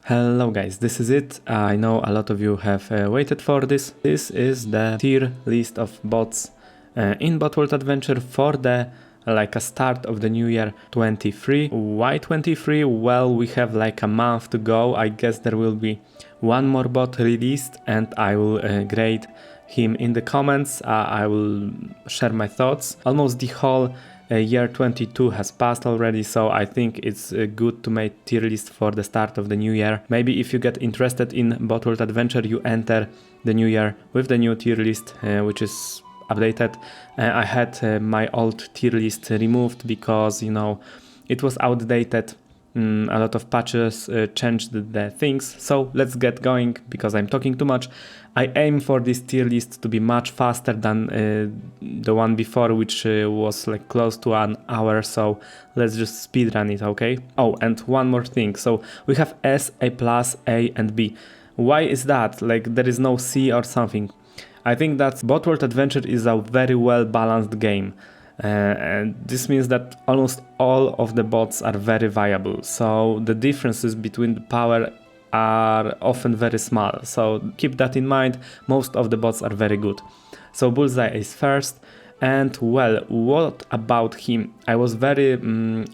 Hello guys, this is it. I know a lot of you have waited for this. This is the tier list of bots in Botworld Adventure for the a start of the new year 23. Why 23? Well, we have like a month to go. I guess there will be one more bot released and I will grade him in the comments. I will share my thoughts. Almost the whole year 22 has passed already, so I think it's good to make tier list for the start of the new year. Maybe if you get interested in Botworld Adventure, you enter the new year with the new tier list, which is updated. I had my old tier list removed because, you know, it was outdated. A lot of patches changed the things, so let's get going because I'm talking too much. I aim for this tier list to be much faster than the one before, which was like close to an hour, so let's just speedrun it, okay? Oh, and one more thing, so we have S, A+, A and B. Why is that? Like there is no C or something. I think that Botworld Adventure is a very well balanced game. And this means that almost all of the bots are very viable, so the differences between the power are often very small, so keep that in mind. Most of the bots are very good. So Bullseye is first, and well, what about him? I was very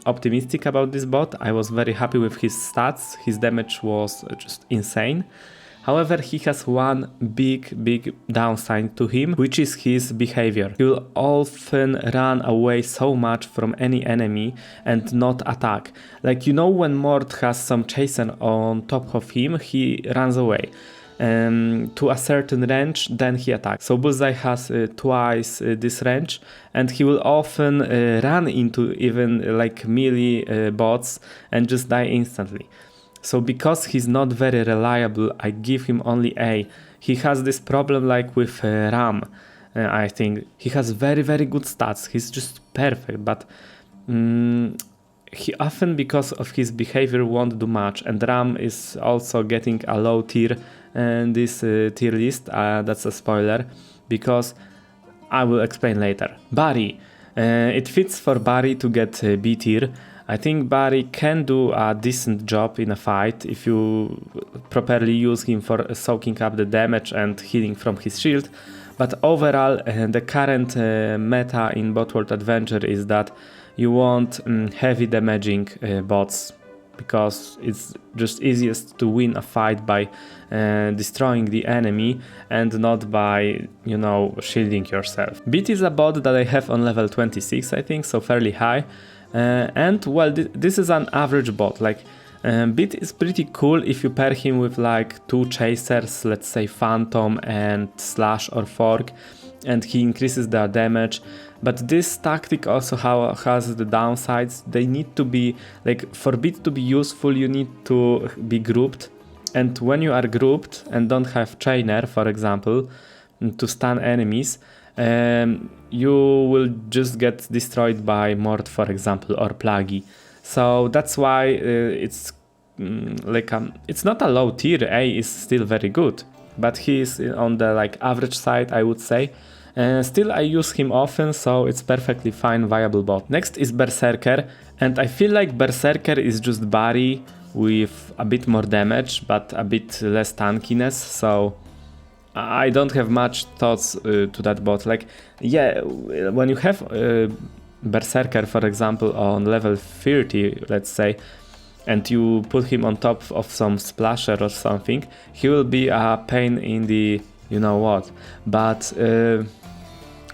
optimistic about this bot. I was very happy with his stats. His damage was just insane. However, he has one big downside to him, which is his behavior. He will often run away so much from any enemy and not attack. Like, you know, when Mort has some chaser on top of him, he runs away to a certain range, then he attacks. So Bullseye has twice this range, and he will often run into even like melee bots and just die instantly. So because he's not very reliable, I give him only A. He has this problem like with Ram, I think. He has very good stats, he's just perfect, but he often, because of his behavior, won't do much. And Ram is also getting a low tier in this tier list, that's a spoiler, because I will explain later. Barrie, it fits for Barrie to get B tier. I think Barrie can do a decent job in a fight if you properly use him for soaking up the damage and healing from his shield. But overall, the current meta in Botworld Adventure is that you want heavy damaging bots, because it's just easiest to win a fight by destroying the enemy and not by, you know, shielding yourself. Beat is a bot that I have on level 26, I think, so fairly high. And well, this is an average bot. Like Beat is pretty cool if you pair him with like two chasers, let's say Phantom and Slash or Fork, and he increases their damage. But this tactic also has the downsides. They need to be, like, for Beat to be useful, you need to be grouped. And when you are grouped and don't have Chainer, for example, to stun enemies, you will just get destroyed by Mort, for example, or Pluggie. So that's why it's like it's not a low tier. A is still very good, but he is on the like average side, I would say. Still, I use him often, so it's perfectly fine, viable bot. Next is Berserker, and I feel like Berserker is just Barrie with a bit more damage, but a bit less tankiness. So I don't have much thoughts to that bot. Like, yeah, when you have Berserker, for example, on level 30, let's say, and you put him on top of some splasher or something, he will be a pain in the you know what. But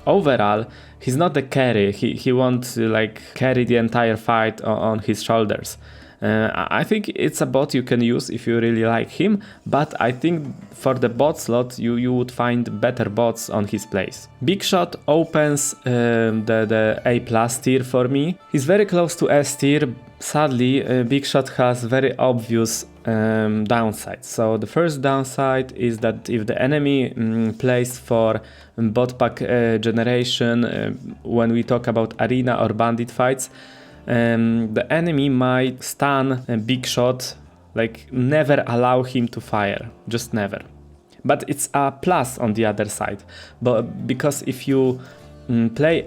overall, he's not the carry. He won't like carry the entire fight on his shoulders. I think it's a bot you can use if you really like him, but I think for the bot slot you would find better bots on his place. Bigshot opens the A+ tier for me. He's very close to S tier. Sadly, Bigshot has very obvious downsides. So the first downside is that if the enemy plays for bot pack generation, when we talk about arena or bandit fights, the enemy might stun Bigshot, like never allow him to fire, just never. But it's a plus on the other side, but because if you play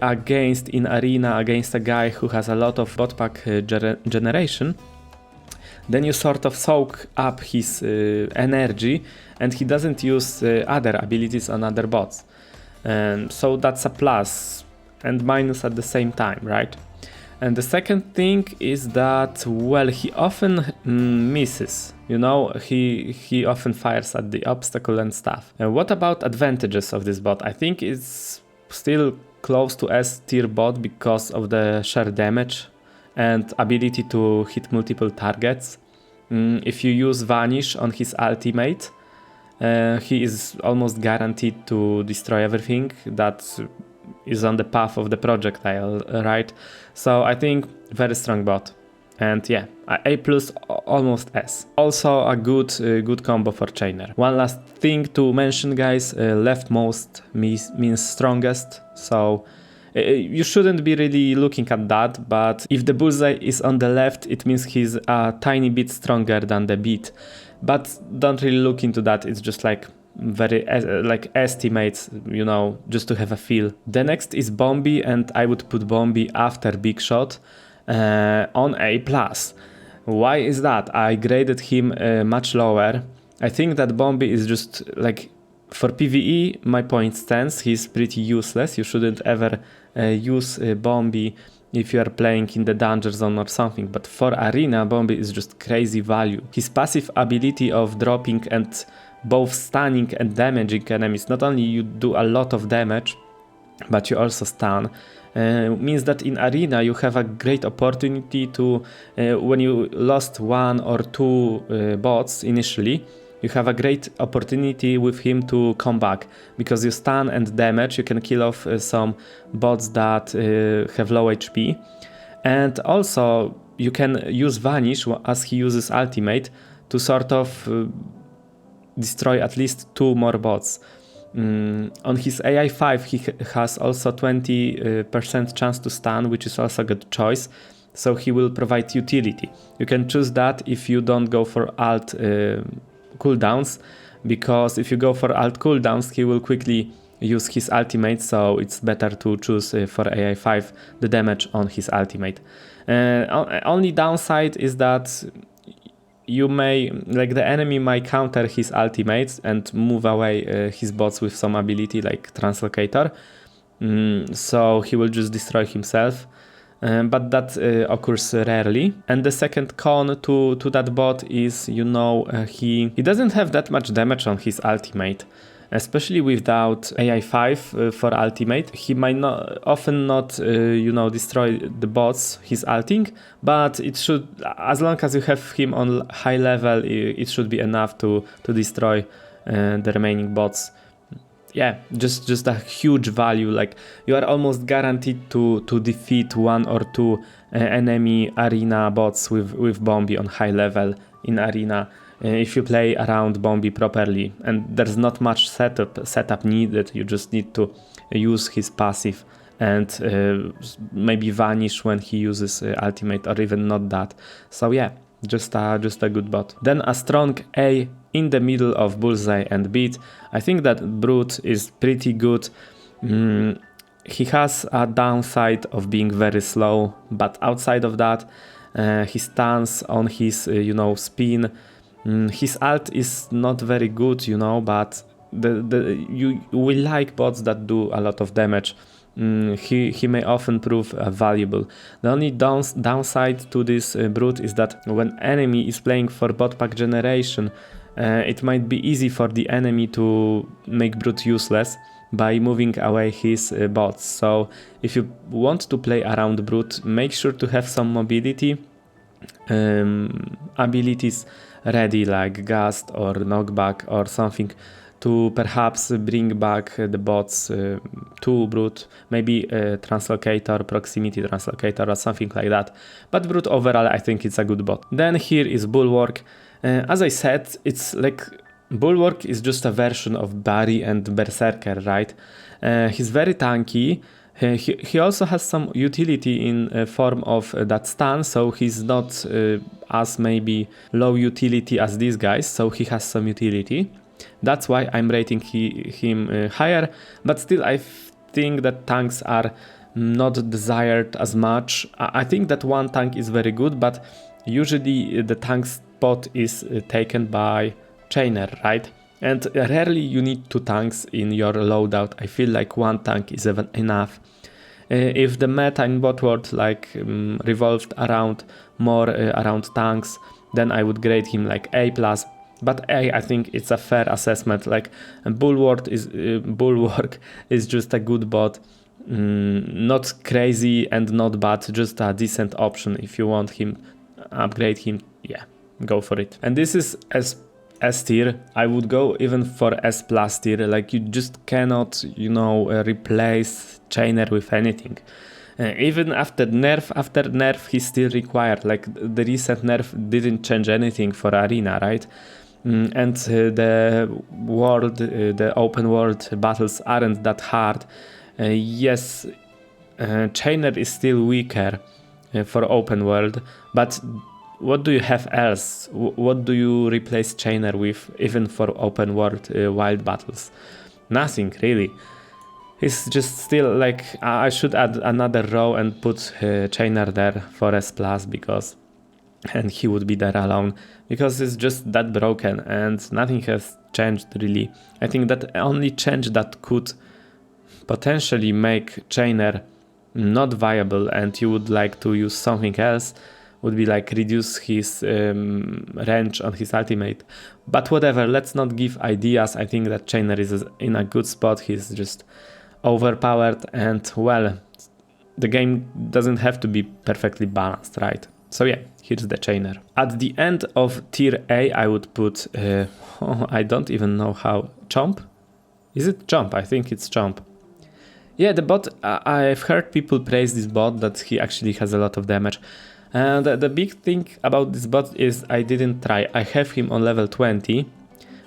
in arena against a guy who has a lot of bot pack generation, then you sort of soak up his energy, and he doesn't use other abilities on other bots. So that's a plus and minus at the same time, right? And the second thing is that, well, he often misses, you know, he often fires at the obstacle and stuff. And what about advantages of this bot? I think it's still close to S tier bot because of the sheer damage and ability to hit multiple targets. If you use Vanish on his ultimate, he is almost guaranteed to destroy everything that is on the path of the projectile, right? So I think very strong bot, and yeah, A plus, almost S. Also a good combo for Chainer. One last thing to mention, guys, leftmost means strongest, so you shouldn't be really looking at that, but if the Bullseye is on the left, it means he's a tiny bit stronger than the beat. But don't really look into that, it's just like very like estimates, you know, just to have a feel. The next is Bombee, and I would put Bombee after Bigshot on A+. Why is that? I graded him much lower. I think that Bombee is just like, for PvE, my point stands, he's pretty useless. You shouldn't ever use Bombee if you are playing in the danger zone or something, but for arena, Bombee is just crazy value. His passive ability of dropping and both stunning and damaging enemies, not only you do a lot of damage, but you also stun, means that in arena you have a great opportunity to, when you lost one or two bots initially, you have a great opportunity with him to come back, because you stun and damage, you can kill off some bots that have low HP, and also you can use Vanish as he uses ultimate to sort of destroy at least two more bots. On his AI 5 he has also 20% chance to stun, which is also a good choice, so he will provide utility. You can choose that if you don't go for alt cooldowns, because if you go for alt cooldowns he will quickly use his ultimate, so it's better to choose for AI 5 the damage on his ultimate. Only downside is that you may, like, the enemy might counter his ultimates and move away his bots with some ability like Translocator, so he will just destroy himself. But that occurs rarely. And the second con to that bot is, you know, he doesn't have that much damage on his ultimate, especially without AI 5 for ultimate. He might often not you know, destroy the bots he's ulting, but it should, as long as you have him on high level, it should be enough to destroy the remaining bots. Yeah, just a huge value. Like, you are almost guaranteed to defeat one or two enemy arena bots with Bombee on high level in arena if you play around Bombee properly, and there's not much setup needed. You just need to use his passive and maybe Vanish when he uses ultimate, or even not that. So yeah, just a good bot. Then a strong A in the middle of Bullseye and Beat. I think that Brute is pretty good. He has a downside of being very slow, but outside of that, he stands on his you know, spin. His ult is not very good, you know, but we like bots that do a lot of damage. He may often prove valuable. The only downside to this Brute is that when enemy is playing for bot pack generation, it might be easy for the enemy to make Brute useless by moving away his bots. So if you want to play around Brute, make sure to have some mobility abilities ready, like Gust or Knockback or something, to perhaps bring back the bots to Brute, maybe Translocator, Proximity Translocator or something like that. But Brute overall, I think it's a good bot. Then here is Bullwark. As I said, it's like Bullwark is just a version of Barrie and Berserker, right? He's very tanky. He also has some utility in form of that stun, so he's not as maybe low utility as these guys, so he has some utility. That's why I'm rating him higher, but still I think that tanks are not desired as much. I think that one tank is very good, but usually the tank spot is taken by Chainer, right? And rarely you need 2 tanks in your loadout. I feel like 1 tank is even enough. If the meta in Botworld like revolved around more around tanks, then I would grade him like A+. But I think it's a fair assessment. Like Bulwark is just a good bot, not crazy and not bad, just a decent option. If you want him, upgrade him, yeah, go for it. And this is S tier. I would go even for S+ tier. Like you just cannot, you know, replace Chainer with anything. Even after nerf, he's still required. Like the recent nerf didn't change anything for arena, right? And the open world battles aren't that hard. Yes, Chainer is still weaker for open world, but what do you have else? What do you replace Chainer with, even for open world wild battles? Nothing really. It's just still like I should add another row and put Chainer there for S+, because and he would be there alone, because it's just that broken and nothing has changed really. I think that only change that could potentially make Chainer not viable and you would like to use something else would be like reduce his range on his ultimate. But whatever, let's not give ideas. I think that Chainer is in a good spot. He's just overpowered and, well, the game doesn't have to be perfectly balanced, right? So yeah, here's the Chainer. At the end of tier A, I would put, I don't even know how, Chomp? Is it Chomp? I think it's Chomp. Yeah, the bot, I've heard people praise this bot, that he actually has a lot of damage. And the big thing about this bot is I didn't try. I have him on level 20,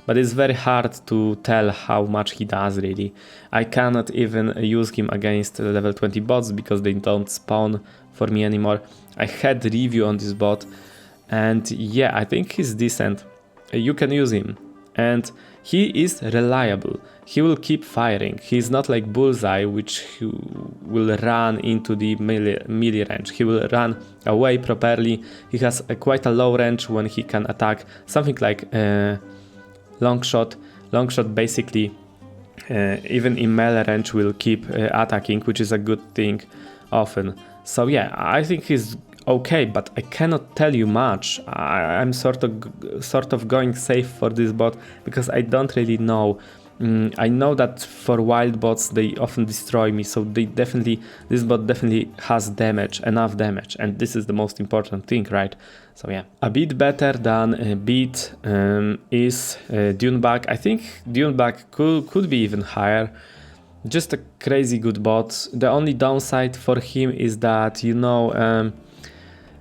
but it's very hard to tell how much he does really. I cannot even use him against level 20 bots because they don't spawn for me anymore. I had a review on this bot and yeah, I think he's decent. You can use him and he is reliable. He will keep firing. He's not like Bullseye, which will run into the melee range. He will run away properly. He has quite a low range when he can attack. Something like Longshot. Longshot basically, even in melee range, will keep attacking, which is a good thing often. So yeah, I think he's okay, but I cannot tell you much. I'm sort of going safe for this bot because I don't really know. I know that for wild bots they often destroy me, so this bot definitely has damage, enough damage, and this is the most important thing, right? So yeah, a bit better than beat is Dune Bug. I think Dune Bug could be even higher. Just a crazy good bot. The only downside for him is that, you know,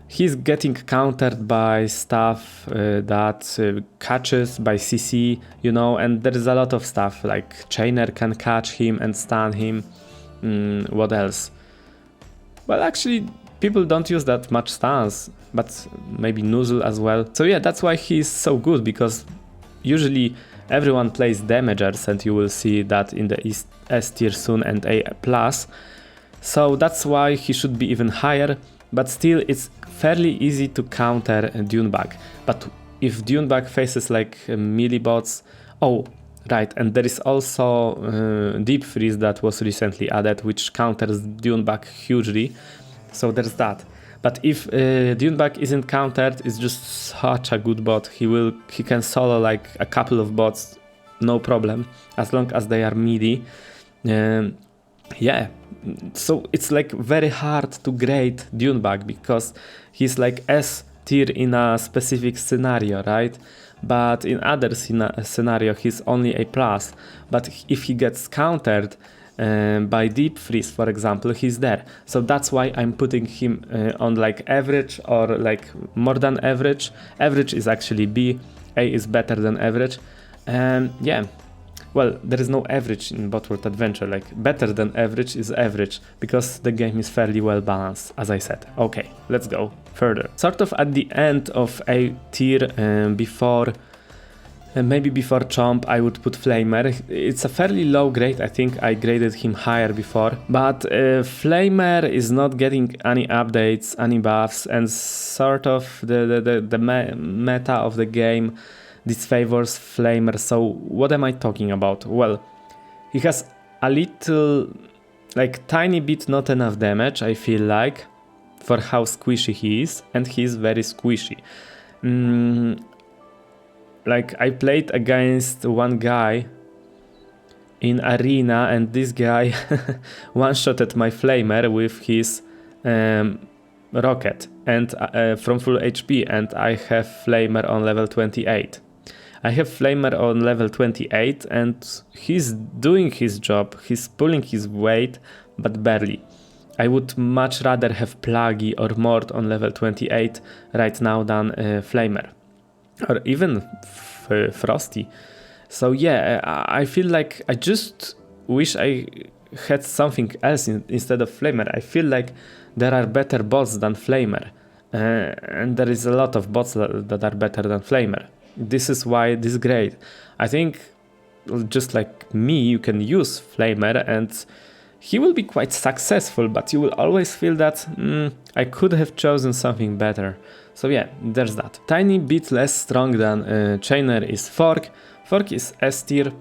he's getting countered by stuff that catches by CC, you know, and there is a lot of stuff like Chainer can catch him and stun him. What else? Well, actually, people don't use that much stuns, but maybe Nozzle as well. So yeah, that's why he's so good, because usually everyone plays damagers, and you will see that in the S tier soon and A+. So that's why he should be even higher. But still, it's fairly easy to counter Dune Bug. But if Dune Bug faces like melee bots... Oh, right, and there is also Deep Freeze that was recently added, which counters Dune Bug hugely. So there's that. But if Dune Bug isn't countered, it's just such a good bot. He can solo like a couple of bots, no problem, as long as they are melee. Yeah, so it's like very hard to grade Dune Bug because he's like S tier in a specific scenario, right? But in other scenario he's only A+. But if he gets countered by Deep Freeze, for example, he's there. So that's why I'm putting him on like average or like more than average. Average is actually B, A is better than average. Yeah. Well, there is no average in Botworld Adventure, like better than average is average, because the game is fairly well balanced, as I said. Okay, let's go further. Sort of at the end of A tier, before Maybe before Chomp I would put Flamer. It's a fairly low grade, I think I graded him higher before. But Flamer is not getting any updates, any buffs, and sort of the meta of the game disfavors Flamer. So what am I talking about? Well, he has a little, like tiny bit not enough damage, I feel like, for how squishy he is, and he is very squishy. Like I played against one guy in arena, and this guy one-shotted my Flamer with his rocket and from full HP, and I have Flamer on level 28. I have Flamer on level 28 and he's doing his job, he's pulling his weight, but barely. I would much rather have Pluggie or Mort on level 28 right now than Flamer. Or even Frosty. So yeah, I feel like I just wish I had something else instead of Flamer. I feel like there are better bots than Flamer. And there is a lot of bots that are better than Flamer. This is why this grade. I think just like me, you can use Flamer and he will be quite successful, but you will always feel that I could have chosen something better. So yeah, there's that. Tiny bit less strong than Chainer is Fork. Fork is S tier.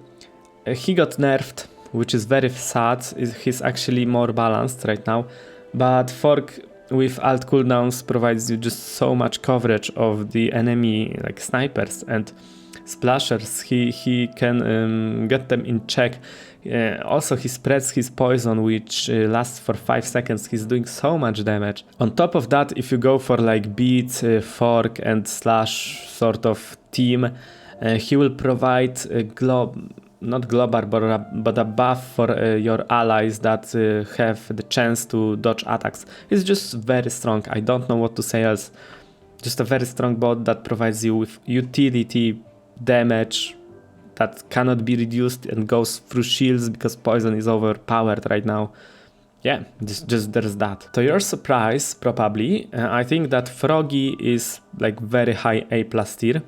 He got nerfed, which is very sad. He's actually more balanced right now. But Fork with alt cooldowns provides you just so much coverage of the enemy, like snipers and splashers. He can get them in check. Also he spreads his poison, which lasts for 5 seconds. He's doing so much damage. On top of that, if you go for like beat, fork and slash sort of team, he will provide not global but a buff for your allies that have the chance to dodge attacks. He's just very strong. I don't know what to say else. Just a very strong bot that provides you with utility damage that cannot be reduced and goes through shields because poison is overpowered right now. Yeah, just there's that. To your surprise, probably, I think that Froggy is like very high A+ tier.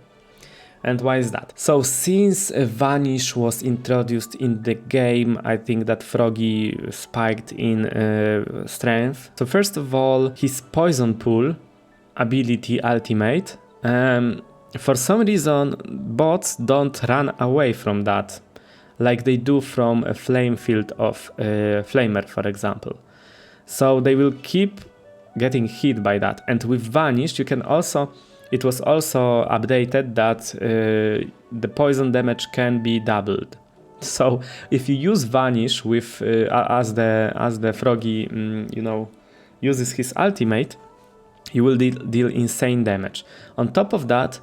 And why is that? So since Vanish was introduced in the game, I think that Froggy spiked in strength. So first of all, his poison pool ability ultimate. For some reason, bots don't run away from that, like they do from a flame field of Flamer, for example. So they will keep getting hit by that. And with Vanish, you can also, it was also updated that the poison damage can be doubled. So if you use Vanish with as the Froggy, uses his ultimate, you will deal insane damage. On top of that,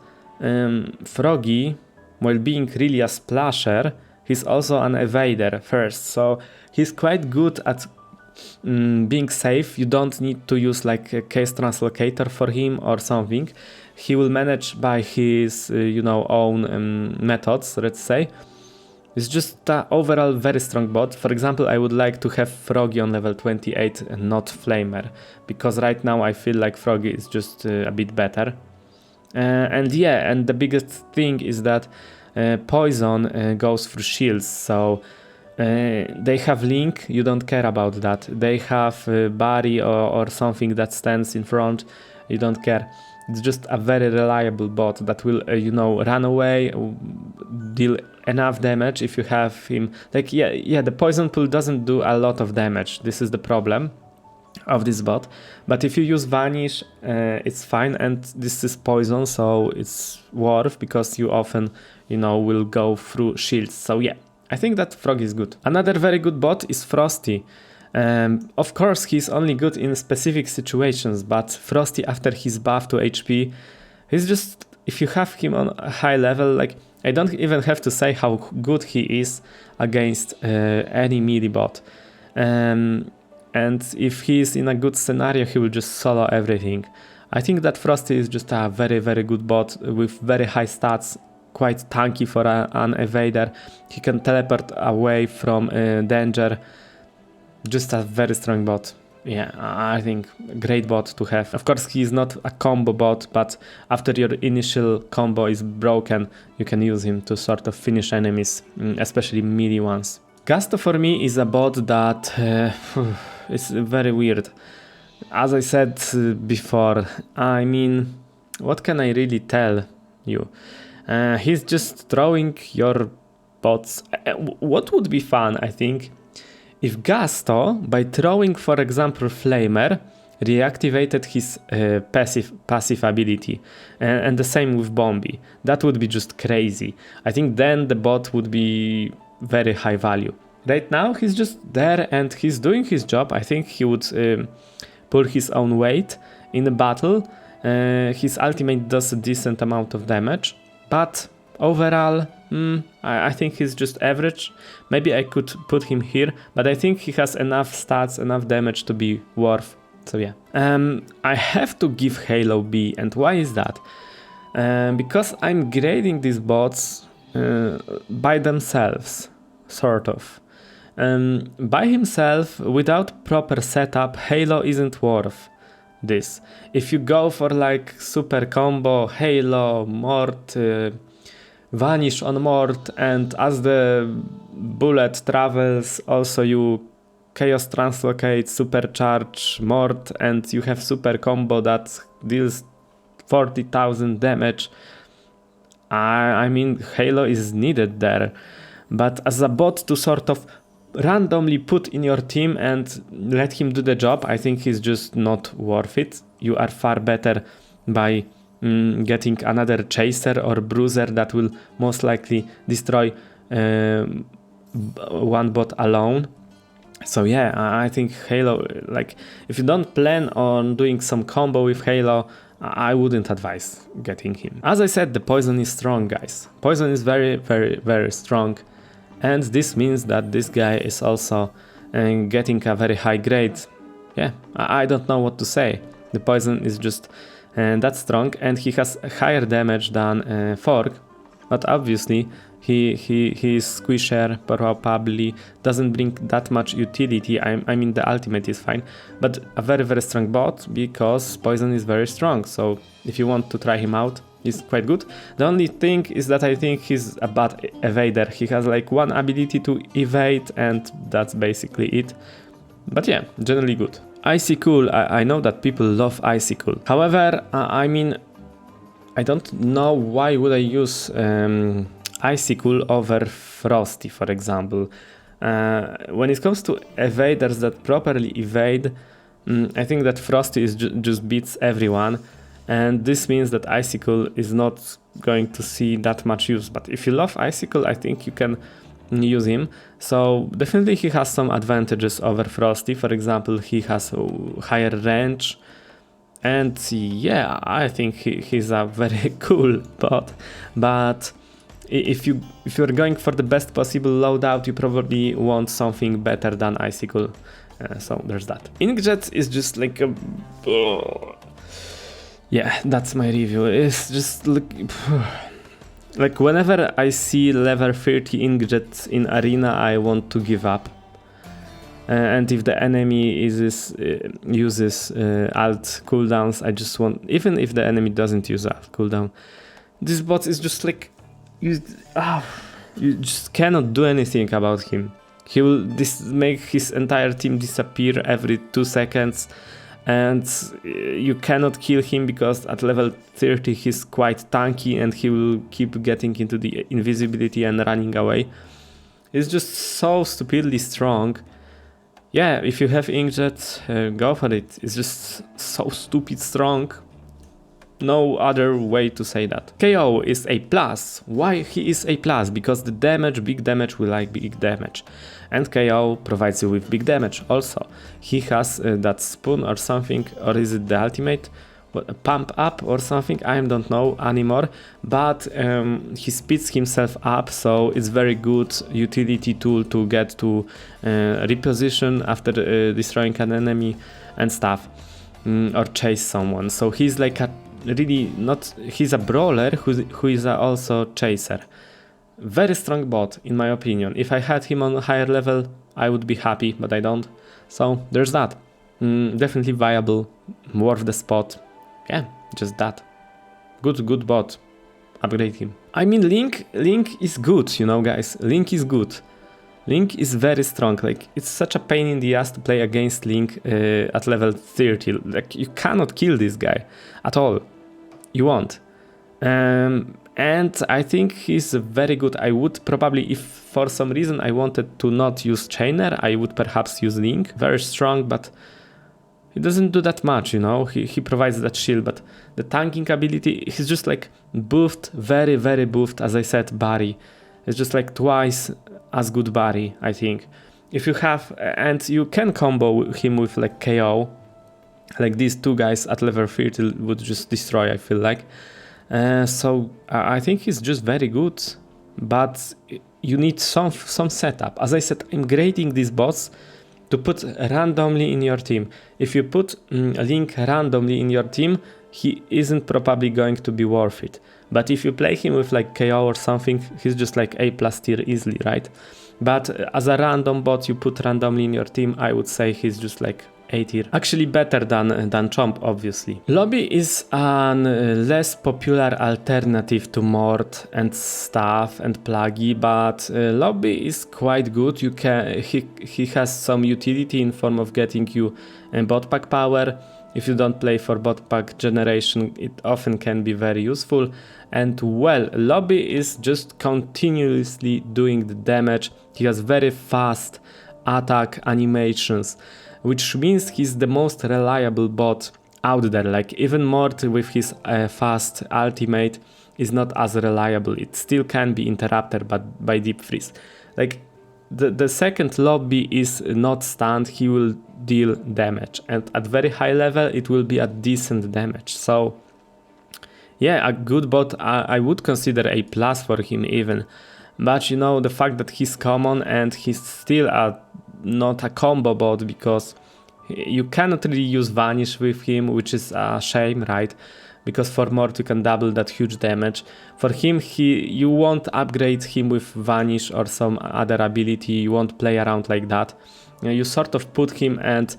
Froggy, while being really a splasher, he's also an evader first, so he's quite good at being safe. You don't need to use like a case translocator for him or something. He will manage by his own methods, let's say. It's just an overall very strong bot. For example, I would like to have Froggy on level 28 and not Flamer, because right now I feel like Froggy is just a bit better. And the biggest thing is that poison goes through shields, so they have Link, you don't care about that. They have Barrie or something that stands in front, you don't care. It's just a very reliable bot that will, run away, deal enough damage if you have him. Like, the poison pool doesn't do a lot of damage. This is the problem of this bot. But if you use Vanish, it's fine. And this is poison, so it's worth, because you often, will go through shields. So yeah, I think that Frog is good. Another very good bot is Frosty. Of course, he's only good in specific situations, but Frosty, after his buff to HP, he's just, if you have him on a high level, like, I don't even have to say how good he is against any melee bot. And if he's in a good scenario, he will just solo everything. I think that Frosty is just a very, very good bot with very high stats, quite tanky for an evader. He can teleport away from danger. Just a very strong bot. yeah, I think great bot to have. Of course, he is not a combo bot, but after your initial combo is broken, you can use him to sort of finish enemies, especially melee ones. Gusto for me is a bot that is very weird. As I said before, I mean, what can I really tell you? He's just throwing your bots. What would be fun, I think, if Gusto, by throwing, for example, Flamer, reactivated his passive ability, and the same with Bombee. That would be just crazy. I think then the bot would be very high value. Right now, he's just there and he's doing his job. I think he would pull his own weight in the battle. His ultimate does a decent amount of damage, but overall, I think he's just average. Maybe I could put him here, but I think he has enough stats, enough damage to be worth. So yeah, I have to give Halo B, and why is that? Because I'm grading these bots by themselves, sort of. By himself, without proper setup, Halo isn't worth this. If you go for like super combo, Halo, Mort, Vanish on Mort, and as the bullet travels, also you Chaos Translocate, Supercharge Mort, and you have super combo that deals 40,000 damage. I mean, Halo is needed there, but as a bot to sort of randomly put in your team and let him do the job, I think he's just not worth it. You are far better by getting another chaser or bruiser that will most likely destroy one bot alone. So yeah, I think Halo, like, if you don't plan on doing some combo with Halo, I wouldn't advise getting him. As I said, the poison is strong, guys. Poison is very, very, very strong. And this means that this guy is also getting a very high grade. Yeah, I don't know what to say. The poison is just that strong, and he has higher damage than Fork. But obviously, his squisher probably doesn't bring that much utility. I mean, the ultimate is fine, but a very, very strong bot because poison is very strong. So if you want to try him out, he's quite good. The only thing is that I think he's a bad evader. He has like one ability to evade, and that's basically it. But yeah, generally good. Icicool, I know that people love Icicool. However, I mean, I don't know why would I use Icicool over Frosty, for example. When it comes to evaders that properly evade, I think that Frosty is just beats everyone, and this means that Icicool is not going to see that much use. But if you love Icicool, I think you can use him. So definitely he has some advantages over Frosty. For example, he has higher range, and yeah, I think he's a very cool bot. But if you're going for the best possible loadout, you probably want something better than Icicool. So there's that. InkJet is just like a... yeah, that's my review. It's just like whenever I see level 30 InkJet in arena, I want to give up. And if the enemy uses alt cooldowns, I just want, even if the enemy doesn't use alt cooldown, this bot is just like, you just cannot do anything about him. He will make his entire team disappear every 2 seconds, and you cannot kill him because at level 30 he's quite tanky and he will keep getting into the invisibility and running away. It's just so stupidly strong. Yeah, if you have InkJet, go for it. It's just so stupid strong. No other way to say that. KO is a plus. Why he is a plus? Because the damage, big damage, we like big damage. And KO provides you with big damage also. He has that spoon or something, or is it the ultimate? Pump up or something, I don't know anymore. But he speeds himself up, so it's very good utility tool to get to reposition after destroying an enemy and stuff. Or chase someone. So he's like a really not, he's a brawler who is also chaser. Very strong bot in my opinion. If I had him on a higher level, I would be happy, but I don't. So there's that. Definitely viable, worth the spot. Yeah, just that. Good bot. Upgrade him. I mean, Link is good, you know, guys. Link is good. Link is very strong. Like, it's such a pain in the ass to play against Link at level 30. Like, you cannot kill this guy at all. You won't. And I think he's very good. I would probably, if for some reason I wanted to not use Chainer, I would perhaps use Link. Very strong, but he doesn't do that much, you know. He provides that shield, but the tanking ability, he's just like buffed, very, very buffed. As I said, Barrie. It's just like twice as good Barrie, I think. If you have, and you can combo him with like KO, like these two guys at level 30 would just destroy, I feel like. So I think he's just very good, but you need some setup. As I said, I'm grading these bots to put randomly in your team. If you put Link randomly in your team, he isn't probably going to be worth it. But if you play him with like KO or something, he's just like A+ tier easily, right? But as a random bot you put randomly in your team, I would say he's just like A tier. Actually better than Chomp, obviously. Lobby is an less popular alternative to Mort and stuff and Pluggie, but Lobby is quite good. He has some utility in form of getting you bot pack power. If you don't play for bot pack generation, it often can be very useful. And well, Lobby is just continuously doing the damage. He has very fast attack animations, which means he's the most reliable bot out there. Like even Mort with his fast ultimate is not as reliable. It still can be interrupted by deep freeze. Like the second Lobby is not stunned, he will deal damage, and at very high level it will be a decent damage. So yeah, a good bot. I would consider A+ for him even, but you know, the fact that he's common and he's still not a combo bot, because you cannot really use Vanish with him, which is a shame, right? Because for Mort you can double that huge damage. For him, you won't upgrade him with Vanish or some other ability. You won't play around like that. You sort of put him, and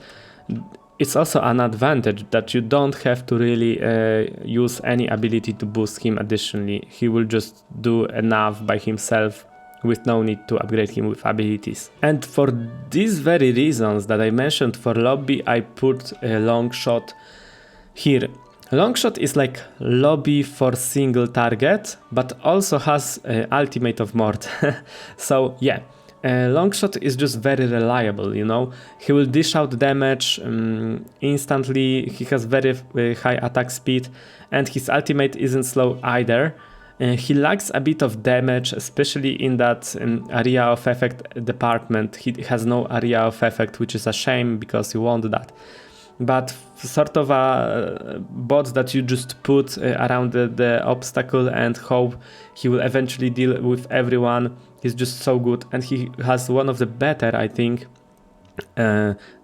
it's also an advantage that you don't have to really use any ability to boost him additionally. He will just do enough by himself with no need to upgrade him with abilities. And for these very reasons that I mentioned for Lobby, I put a Longshot here. Longshot is like Lobby for single target, but also has ultimate of Mort. So yeah, Longshot is just very reliable, you know. He will dish out damage instantly, he has very high attack speed, and his ultimate isn't slow either. He lacks a bit of damage, especially in that area of effect department. He has no area of effect, which is a shame because you want that. But sort of a bot that you just put around the obstacle and hope he will eventually deal with everyone. He's just so good, and he has one of the better, I think,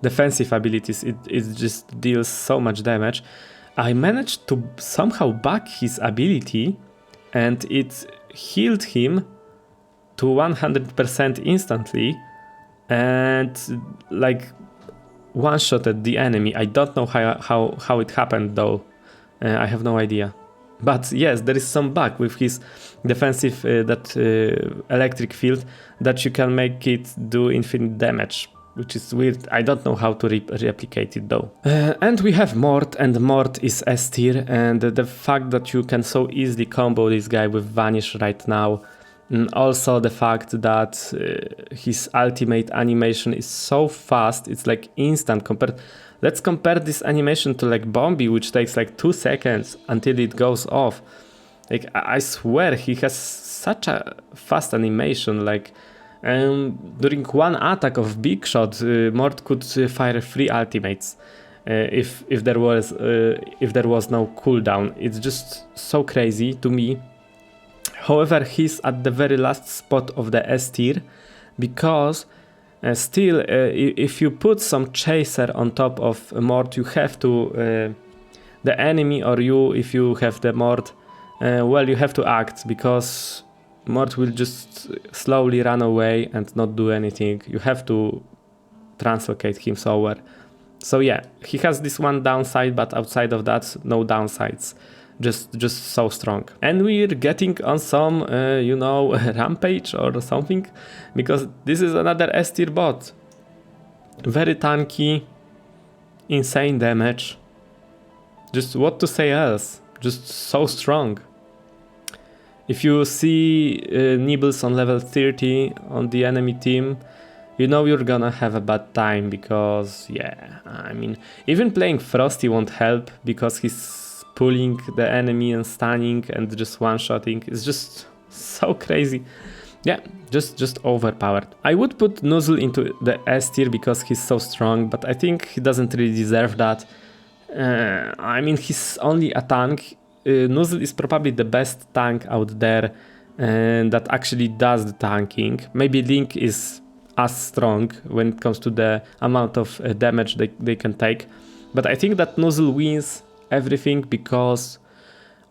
defensive abilities. It just deals so much damage. I managed to somehow bug his ability, and it healed him to 100% instantly, and like one-shotted the enemy. I don't know how it happened though. I have no idea. But yes, there is some bug with his defensive electric field that you can make it do infinite damage, which is weird. I don't know how to replicate it though. And we have Mort, and Mort is S tier, and the fact that you can so easily combo this guy with Vanish right now, and also the fact that his ultimate animation is so fast, it's like instant compared. Let's compare this animation to like Bombee, which takes like 2 seconds until it goes off. Like I swear he has such a fast animation. Like during one attack of Bigshot, Mort could fire 3 ultimates if there was no cooldown. It's just so crazy to me. However, he's at the very last spot of the S tier because still, if you put some chaser on top of Mort, you have to, the enemy or you, if you have the Mort, well, you have to act, because Mort will just slowly run away and not do anything. You have to translocate him somewhere. So yeah, he has this one downside, but outside of that, no downsides. Just so strong. And we're getting on some, you know, rampage or something, because this is another S tier bot. Very tanky, insane damage. Just what to say else? Just so strong. If you see Nibbles on level 30 on the enemy team, you know you're gonna have a bad time, because yeah, I mean, even playing Frosty won't help, because he's pulling the enemy and stunning and just one-shotting. It's just so crazy. Yeah, just overpowered. I would put Nozzle into the S tier because he's so strong, but I think he doesn't really deserve that. I mean, he's only a tank. Nozzle is probably the best tank out there that actually does the tanking. Maybe Link is as strong when it comes to the amount of damage they can take, but I think that Nozzle wins everything because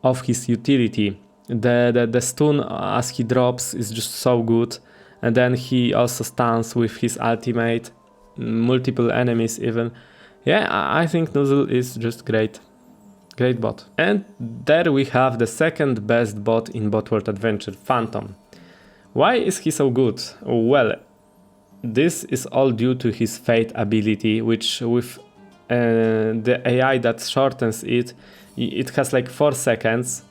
of his utility. The stun as he drops is just so good, and then he also stuns with his ultimate, multiple enemies even. Yeah, I think Nozzle is just great bot. And there we have the second best bot in Botworld Adventure, Phantom. Why is he so good? Well, this is all due to his Fate ability, which with the AI that shortens it has like 4 seconds.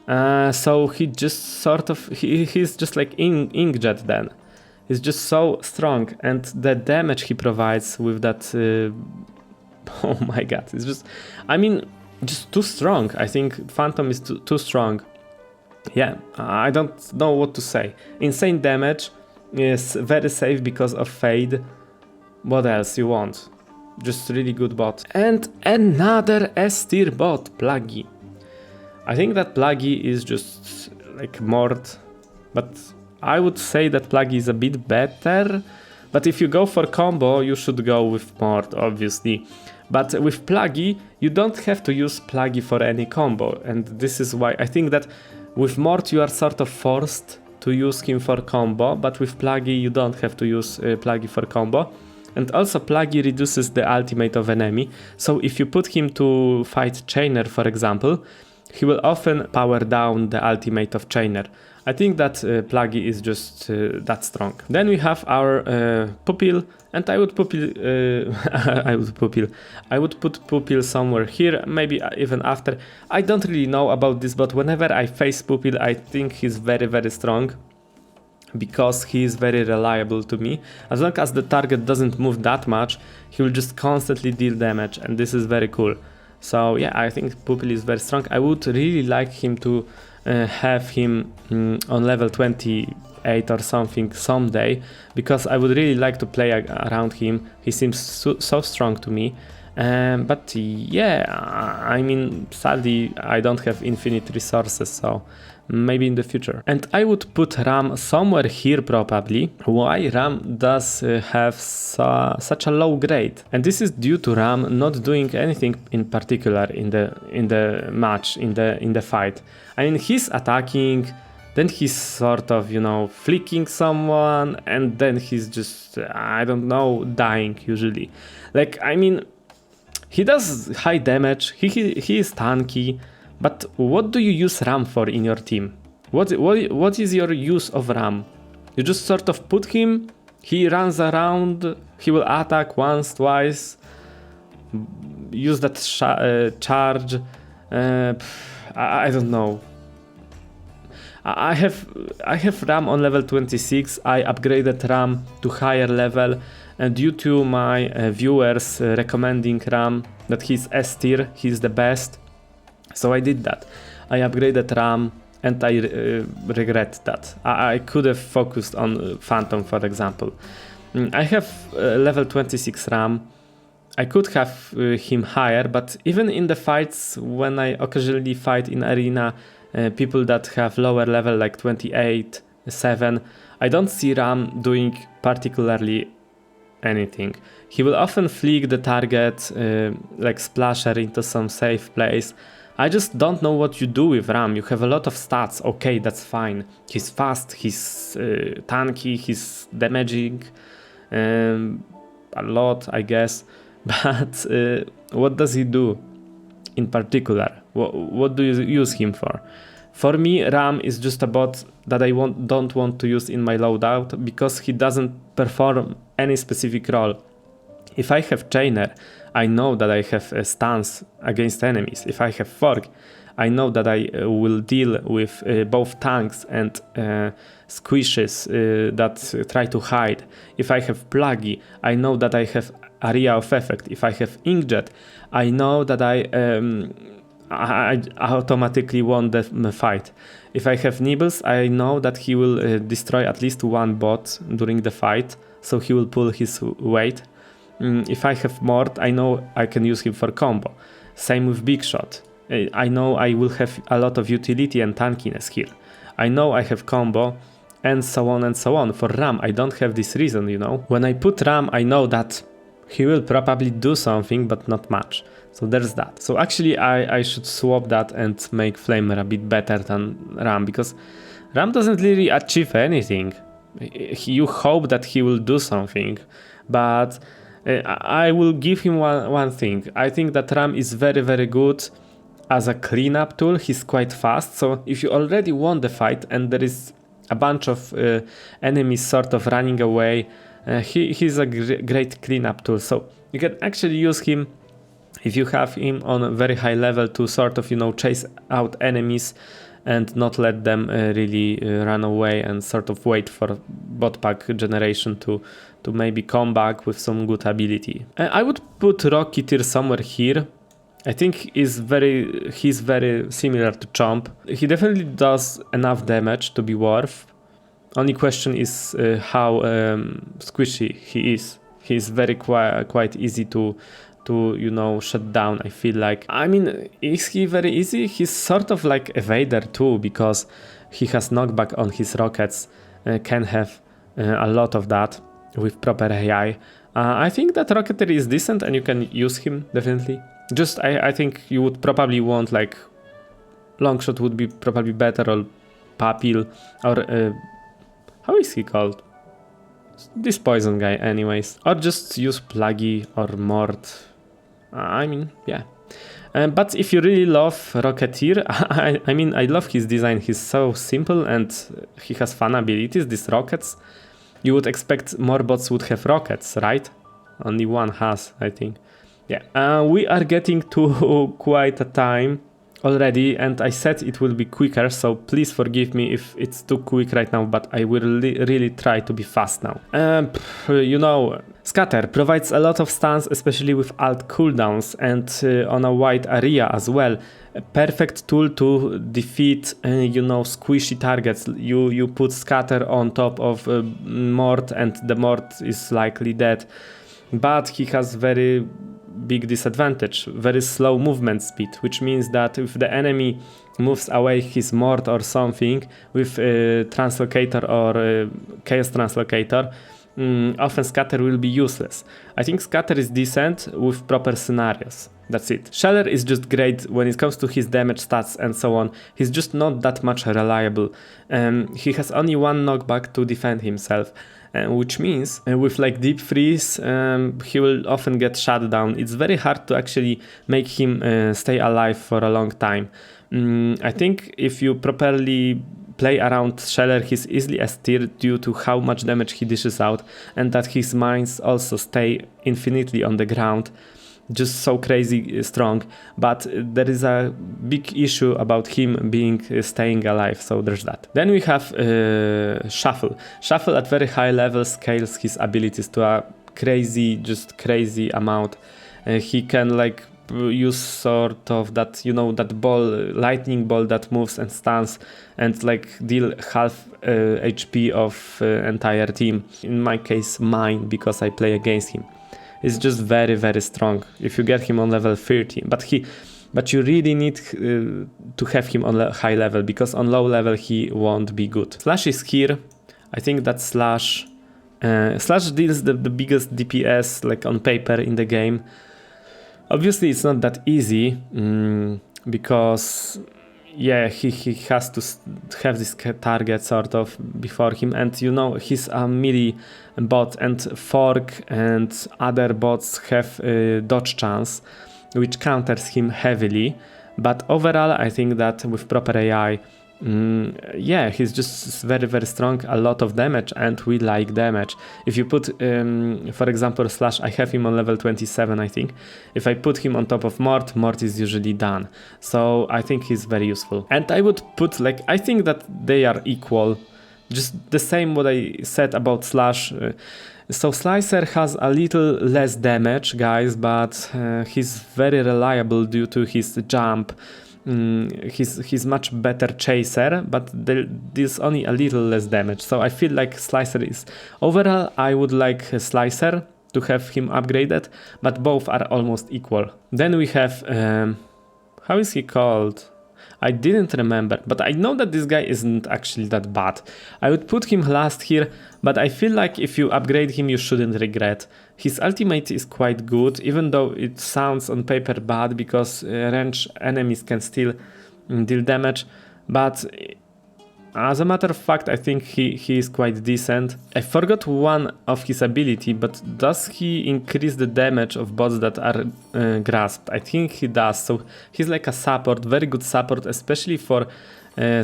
So he just sort of, he's just like InkJet then. He's just so strong, and the damage he provides with that, oh my god, it's just, I mean, just too strong. I think Phantom is too strong. Yeah, I don't know what to say. Insane damage, is very safe because of Fade. What else you want? Just really good bot. And another S tier bot, Pluggie. I think that Pluggie is just like Mort, but I would say that Pluggie is a bit better. But if you go for combo, you should go with Mort, obviously. But with Pluggie, you don't have to use Pluggie for any combo, and this is why I think that with Mort you are sort of forced to use him for combo, but with Pluggie you don't have to use Pluggie for combo. And also Pluggie reduces the ultimate of enemy, so if you put him to fight Chainer, for example, he will often power down the ultimate of Chainer. I think that Pluggie is just that strong. Then we have our Pupil, and I would put Pupil somewhere here, maybe even after. I don't really know about this, but whenever I face Pupil, I think he's very, very strong, because he is very reliable to me. As long as the target doesn't move that much, he will just constantly deal damage, and this is very cool. So yeah, I think Pupil is very strong. I would really like him to have him on level 28 or something someday, because I would really like to play around him. He seems so strong to me. But yeah, I mean, sadly I don't have infinite resources, so maybe in the future. And I would put Ram somewhere here probably. Why Ram does have such a low grade? And this is due to Ram not doing anything in particular in the match, in the fight. I mean, he's attacking, then he's sort of, you know, flicking someone, and then he's just, I don't know, dying usually. Like, I mean, he does high damage, he is tanky, but what do you use Ram for in your team? What is your use of Ram? You just sort of put him, he runs around, he will attack once, twice, use that charge, I don't know. I have Ram on level 26, I upgraded Ram to higher level, and due to my viewers recommending Ram, that he's S tier, he's the best, so I did that. I upgraded Ram, and I regret that. I could have focused on Phantom, for example. I have level 26 Ram. I could have him higher, but even in the fights, when I occasionally fight in arena people that have lower level, like 28, 7, I don't see Ram doing particularly anything. He will often flick the target, like splasher into some safe place. I just don't know what you do with Ram. You have a lot of stats, okay, that's fine. He's fast, he's tanky, he's damaging a lot, I guess. But what does he do in particular? What do you use him for? For me, Ram is just a bot that I don't want to use in my loadout because he doesn't perform any specific role. If I have Chainer, I know that I have a stance against enemies. If I have Fork, I know that I will deal with both tanks and squishes that try to hide. If I have Pluggie, I know that I have area of effect. If I have InkJet, I know that I automatically won the fight. If I have Nibbles, I know that he will destroy at least one bot during the fight, so he will pull his weight. If I have Mort, I know I can use him for combo. Same with Bigshot. I know I will have a lot of utility and tankiness here. I know I have combo, and so on and so on. For Ram, I don't have this reason, you know. When I put Ram, I know that he will probably do something, but not much. So there's that. So actually, I should swap that and make Flamer a bit better than Ram, because Ram doesn't really achieve anything. You hope that he will do something, but I will give him one thing. I think that Ram is very, very good as a cleanup tool. He's quite fast, so if you already won the fight and there is a bunch of enemies sort of running away, he's a great cleanup tool. So you can actually use him if you have him on a very high level to sort of, you know, chase out enemies and not let them really run away, and sort of wait for bot pack generation to maybe come back with some good ability. I would put Rocketeer somewhere here. I think he's very similar to Chomp. He definitely does enough damage to be worth. Only question is how squishy he is. He's very quite easy to you know, shut down, I feel like. I mean, is he very easy? He's sort of like evader too, because he has knockback on his rockets, can have a lot of that with proper AI. I think that Rocketeer is decent and you can use him definitely. Just I think you would probably want like Longshot would be probably better, or Pupil, or how is he called? This poison guy anyways. Or just use Pluggie or Mort. I mean, yeah. But if you really love Rocketeer, I mean, I love his design. He's so simple and he has fun abilities, these rockets. You would expect more bots would have rockets, right? Only one has, I think. Yeah, we are getting to quite a time already, and I said it will be quicker, so please forgive me if it's too quick right now, but I will really try to be fast now. You know, Scatter provides a lot of stuns, especially with alt cooldowns and on a wide area as well. A perfect tool to defeat, you know, squishy targets. You put Scatter on top of Mort and the Mort is likely dead, but he has very big disadvantage, very slow movement speed, which means that if the enemy moves away his Mort or something with Translocator or Chaos Translocator, often Scatter will be useless. I think Scatter is decent with proper scenarios. That's it. Sheller is just great when it comes to his damage stats and so on. He's just not that much reliable. He has only one knockback to defend himself. Which means with like deep freeze, he will often get shut down. It's very hard to actually make him stay alive for a long time. I think if you properly play around Sheller, he's easily S-tier due to how much damage he dishes out, and that his mines also stay infinitely on the ground. Just so crazy strong, but there is a big issue about him being staying alive, so there's that. Then we have Shuffle. Shuffle at very high levels scales his abilities to a crazy amount. He can like use sort of that, you know, that ball, lightning ball that moves and stuns and like deal half HP of entire team. In my case, mine, because I play against him. Is just very strong if you get him on level 30, but you really need to have him on a high level, because on low level he won't be good. Slash is here. I think that Slash deals the biggest DPS like on paper in the game. Obviously it's not that easy, because yeah, he has to have this target sort of before him, and you know he's a melee bot, and Fork and other bots have dodge chance, which counters him heavily. But overall, I think that with proper AI, yeah, he's just very, very strong, a lot of damage, and we like damage. If you put, for example, Slash, I have him on level 27, I think. If I put him on top of Mort, Mort is usually done. So I think he's very useful. And I would put, like, I think that they are equal. Just the same what I said about Slash. So Slicer has a little less damage, guys, but he's very reliable due to his jump. He's much better chaser, but there's only a little less damage. So I feel like Slicer is... Overall, I would like Slicer to have him upgraded, but both are almost equal. Then we have... how is he called? I didn't remember, but I know that this guy isn't actually that bad. I would put him last here, but I feel like if you upgrade him, you shouldn't regret. His ultimate is quite good, even though it sounds on paper bad, because range enemies can still deal damage, but as a matter of fact, I think he is quite decent. I forgot one of his ability, but does he increase the damage of bots that are grasped? I think he does, so he's like a support, very good support, especially for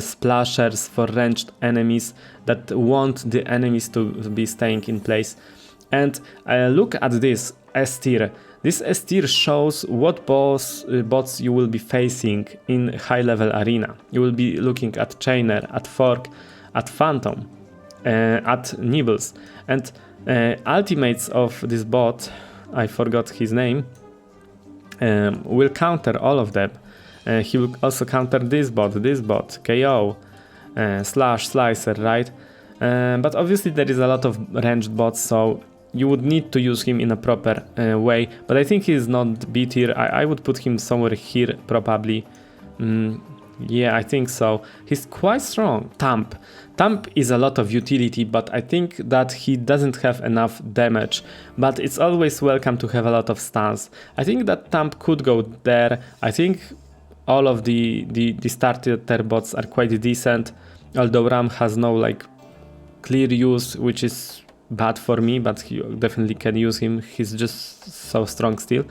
splashers, for ranged enemies that want the enemies to be staying in place. And look at this S tier. This S tier shows what bots you will be facing in high level arena. You will be looking at Chainer, at Fork, at Phantom, at Nibbles. And ultimates of this bot, I forgot his name, will counter all of them. He will also counter this bot, KO, Slash, Slicer, right? But obviously there is a lot of ranged bots, so you would need to use him in a proper way, but I think he is not B tier. I would put him somewhere here probably. Yeah, I think so. He's quite strong. Thump is a lot of utility, but I think that he doesn't have enough damage, but it's always welcome to have a lot of stuns. I think that Thump could go there. I think all of the starter bots are quite decent, although Ram has no like clear use, which is bad for me, but you definitely can use him. He's just so strong still.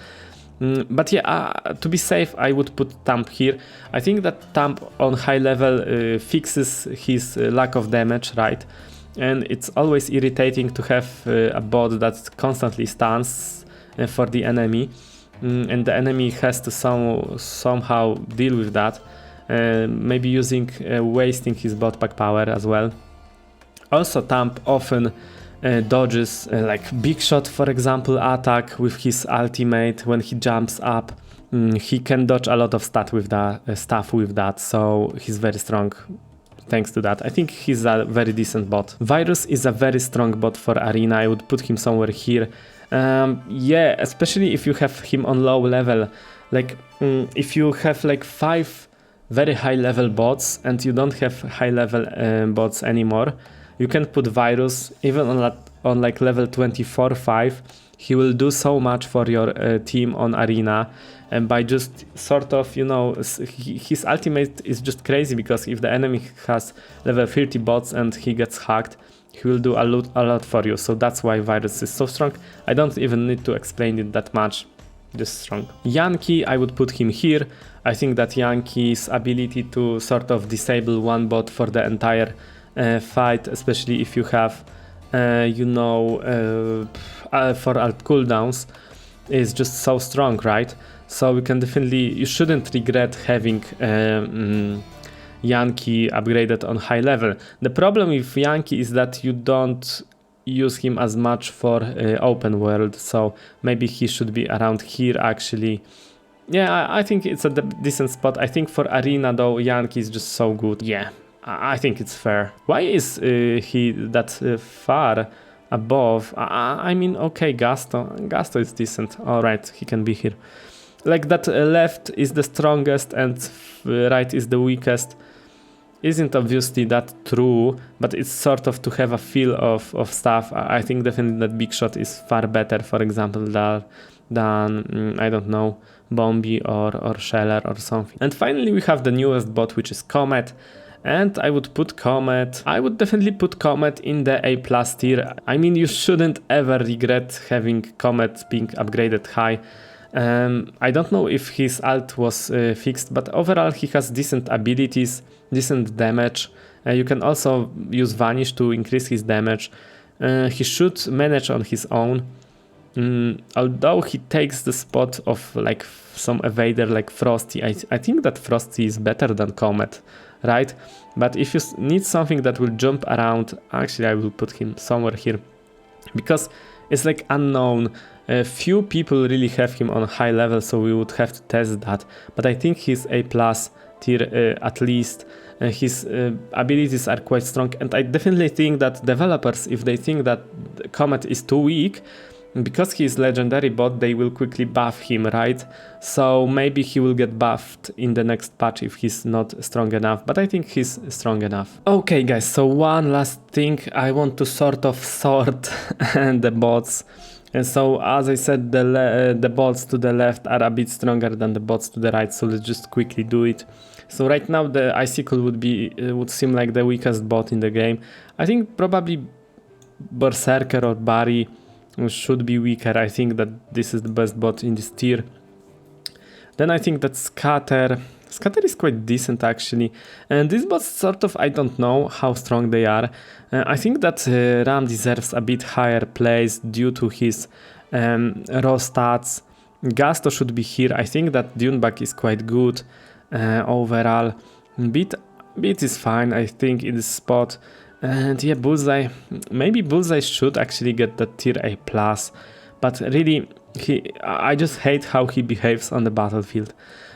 But yeah, to be safe, I would put Thump here. I think that Thump on high level fixes his lack of damage, right? And it's always irritating to have a bot that constantly stuns for the enemy, and the enemy has to somehow deal with that. Maybe using wasting his bot pack power as well. Also, Thump often dodges like Bigshot, for example, attack with his ultimate when he jumps up. He can dodge a lot of stuff with that, so he's very strong thanks to that. I think he's a very decent bot. Virus is a very strong bot for arena. I would put him somewhere here. Yeah, especially if you have him on low level. Like if you have like 5 very high level bots and you don't have high level bots anymore, you can put Virus even on like level 24-5. He will do so much for your team on arena, and by just sort of, you know, his ultimate is just crazy, because if the enemy has level 30 bots and he gets hacked, he will do a lot for you. So that's why Virus is so strong. I don't even need to explain it that much. Just strong. Yanky, I would put him here. I think that Yanky's ability to sort of disable one bot for the entire fight, especially if you have you know, for alt cooldowns, is just so strong, right? So you can definitely, you shouldn't regret having Yanky upgraded on high level. The problem with Yanky is that you don't use him as much for open world, so maybe he should be around here actually. Yeah, I think it's a decent spot. I think for arena though, Yanky is just so good. Yeah, I think it's fair. Why is he that far above? I mean, okay, Gasto is decent. All right, he can be here. Like that left is the strongest and right is the weakest. Isn't obviously that true, but it's sort of to have a feel of stuff. I think definitely that Bigshot is far better, for example, than, I don't know, Bombee or Sheller or something. And finally we have the newest bot, which is Comet. And I would definitely put Comet in the A+ tier. I mean, you shouldn't ever regret having Comet being upgraded high. I don't know if his ult was fixed, but overall he has decent abilities, decent damage. You can also use Vanish to increase his damage. He should manage on his own. Although he takes the spot of like some evader like Frosty. I think that Frosty is better than Comet, right? But if you need something that will jump around, actually I will put him somewhere here, because it's like unknown. Few people really have him on a high level, so we would have to test that. But I think he's A+ tier at least. His abilities are quite strong, and I definitely think that developers, if they think that Comet is too weak, because he is legendary bot, they will quickly buff him, right? So maybe he will get buffed in the next patch if he's not strong enough, but I think he's strong enough. Okay guys, so one last thing, I want to sort the bots. And so as I said, the bots to the left are a bit stronger than the bots to the right, so let's just quickly do it. So right now the Icicool would seem like the weakest bot in the game. I think probably Berserker or Barrie should be weaker. I think that this is the best bot in this tier. Then I think that Scatter is quite decent actually. And these bots sort of, I don't know how strong they are. I think that Ram deserves a bit higher place due to his raw stats. Gasto should be here. I think that Dune Bug is quite good overall. Beat is fine, I think, in this spot. And yeah, Bullseye, maybe Bullseye should actually get the tier A+, but really, I just hate how he behaves on the battlefield.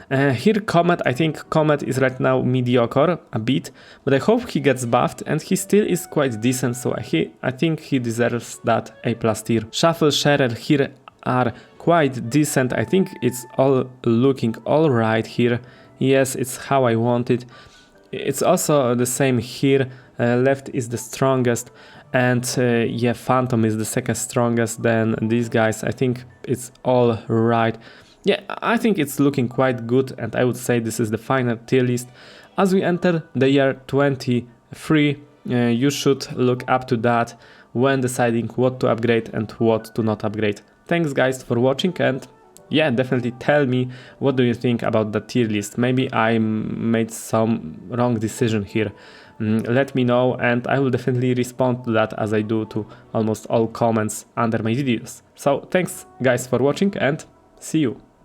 Here Comet, I think Comet is right now mediocre a bit, but I hope he gets buffed, and he still is quite decent, so I think he deserves that A+ tier. Shuffle, Sharer here are quite decent. I think it's all looking alright here. Yes, it's how I want it. It's also the same here. Left is the strongest, and yeah, Phantom is the second strongest. Then these guys, I think it's all right. Yeah, I think it's looking quite good, and I would say this is the final tier list. As we enter the year 23, you should look up to that when deciding what to upgrade and what to not upgrade. Thanks guys for watching, and yeah, definitely tell me what do you think about the tier list. Maybe I made some wrong decision here. Let me know, and I will definitely respond to that as I do to almost all comments under my videos. So thanks guys for watching, and see you.